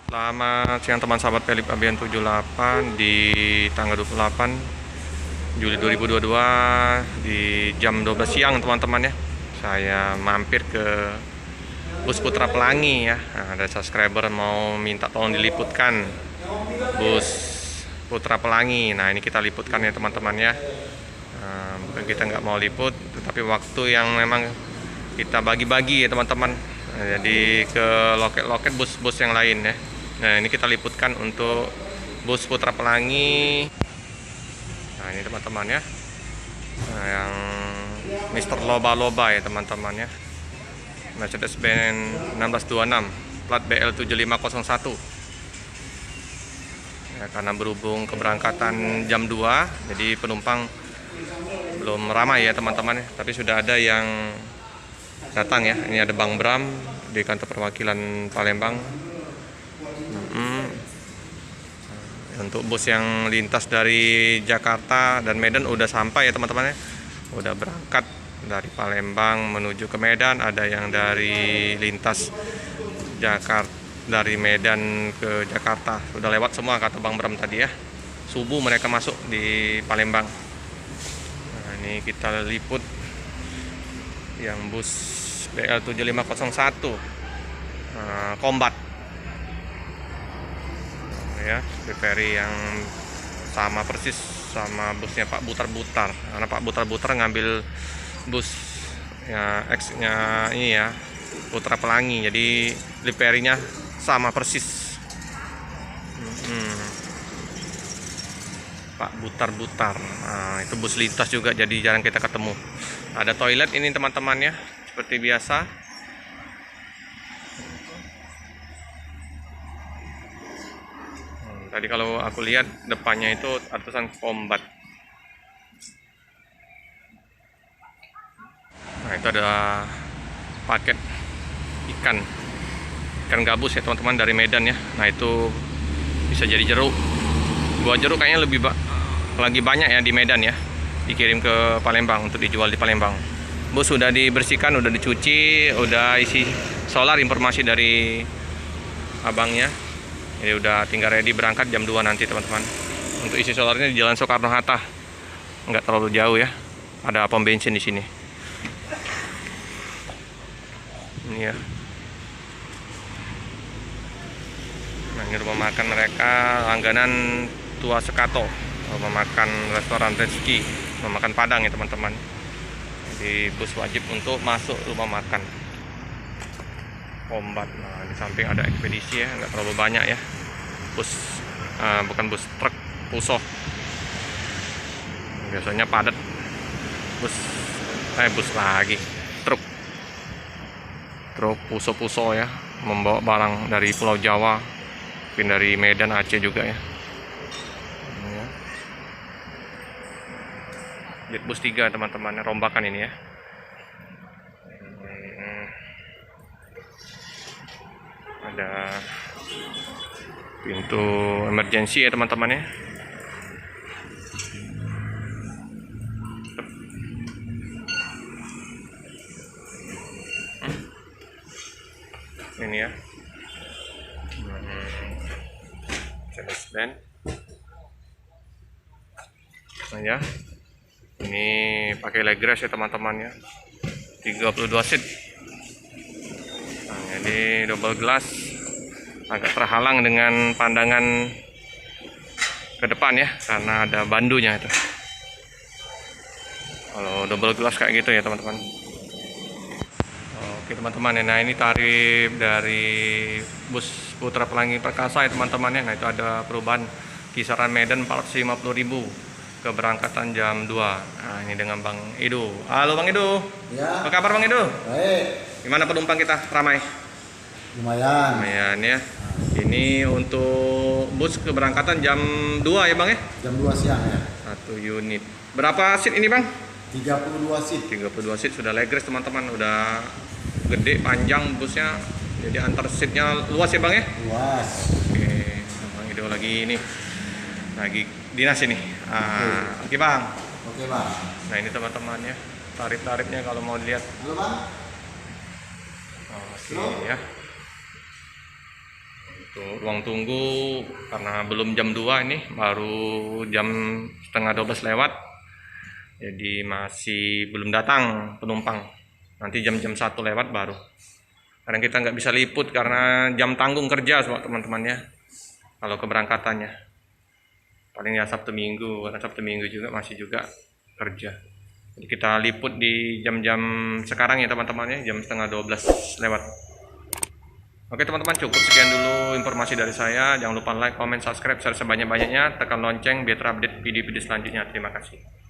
Selamat siang teman sahabat Pelip Abian 78 di tanggal 28 Juli 2022 di jam 12 siang teman-teman ya. Saya mampir ke bus Putra Pelangi ya. Nah, ada subscriber mau minta tolong diliputkan bus Putra Pelangi. Nah, ini kita liputkan ya teman-teman ya. Bukan kita nggak mau liput, tetapi waktu yang memang kita bagi-bagi ya teman-teman. Nah, jadi ke loket-loket bus-bus yang lain ya. Nah, ini kita liputkan untuk bus Putra Pelangi. Nah, ini teman-teman ya. Nah, yang Mr. Loba-Loba ya teman-teman ya. Mercedes-Benz 1626 plat BL7501. Ya, karena berhubung keberangkatan jam 2, jadi penumpang belum ramai ya teman-teman ya. Tapi sudah ada yang datang ya. Ini ada Bang Bram di kantor perwakilan Palembang. Untuk bus yang lintas dari Jakarta dan Medan udah sampai ya teman-teman ya. Udah berangkat dari Palembang menuju ke Medan. Ada yang dari lintas Jakarta dari Medan ke Jakarta. Sudah lewat semua kata Bang Bram tadi ya. Subuh mereka masuk di Palembang. Nah, ini kita liput yang bus BL7501 Kombat ya, livery yang sama persis sama busnya Pak Butar-Butar. Karena Pak Butar-Butar ngambil bus ya X-nya ini ya, Putra Pelangi, jadi liverynya sama persis. Pak Butar-Butar. Nah, itu bus lintas juga, jadi jarang kita ketemu. Ada toilet ini teman-teman ya, seperti biasa. Tadi kalau aku lihat depannya itu tulisan Kombat. Nah, itu ada paket ikan gabus ya teman-teman dari Medan ya. Nah, itu bisa jadi jeruk. Buah jeruk kayaknya lagi banyak ya di Medan ya. Dikirim ke Palembang untuk dijual di Palembang. Bus sudah dibersihkan, udah dicuci, udah isi solar, informasi dari abangnya. Ini udah tinggal ready berangkat jam 2 nanti teman-teman. Untuk isi solarnya di Jalan Soekarno-Hatta. Nggak terlalu jauh ya. Ada pom bensin di sini. Ini ya. Nah, ini rumah makan mereka langganan Tua Sekato. Rumah makan restoran Rezeki. Rumah makan Padang ya teman-teman. Jadi bus wajib untuk masuk rumah makan Kombat. Nah, di samping ada ekspedisi ya, nggak terlalu banyak ya. Bus bukan bus truk Puso. Biasanya padat. Bus lagi. Truk Puso ya, membawa barang dari Pulau Jawa, mungkin dari Medan, Aceh juga ya. Jet bus 3 teman-teman, rombakan ini ya. Ada pintu emergency ya teman-teman ya. Ini ya, Mercedes-Benz. Nah ya, ini pakai leg rest ya teman-teman ya, 32 seat. Nah, jadi double glass, agak terhalang dengan pandangan ke depan ya, karena ada bandunya itu. Kalau double glass kayak gitu ya teman-teman. Oke teman-teman, nah ini tarif dari bus Putra Pelangi Perkasa ya teman-teman ya. Nah, itu ada perubahan kisaran Medan 450.000, keberangkatan jam 2. Nah, ini dengan Bang Edo. Halo Bang Edo. Ya. Apa kabar Bang Edo? Baik. Gimana penumpang kita? Ramai? Lumayan. Lumayan ya. Ini untuk bus keberangkatan jam 2 ya Bang ya? Jam 2 siang ya. 1 unit. Berapa seat ini Bang? 32 seat. 32 seat, sudah leg rest teman-teman. Udah gede, panjang busnya. Jadi antar seatnya luas ya Bang ya? Luas. Oke, Bang Edo lagi dinas ini. Oke Bang. Oke Bang. Nah, ini teman-teman ya, tarif-tarifnya kalau mau dilihat. Halo Bang. Oke ya. Tuh, ruang tunggu karena belum jam 2 ini, baru jam setengah 12 lewat. Jadi masih belum datang penumpang. Nanti jam-jam 1 lewat baru. Karena kita nggak bisa liput karena jam tanggung kerja teman-teman ya. Kalau keberangkatannya. Paling ya Sabtu Minggu, karena Sabtu Minggu juga masih juga kerja. Jadi kita liput di jam-jam sekarang ya teman-teman ya, jam setengah 12 lewat. Oke teman-teman, cukup sekian dulu informasi dari saya. Jangan lupa like, comment, subscribe, share sebanyak-banyaknya. Tekan lonceng biar terupdate video-video selanjutnya. Terima kasih.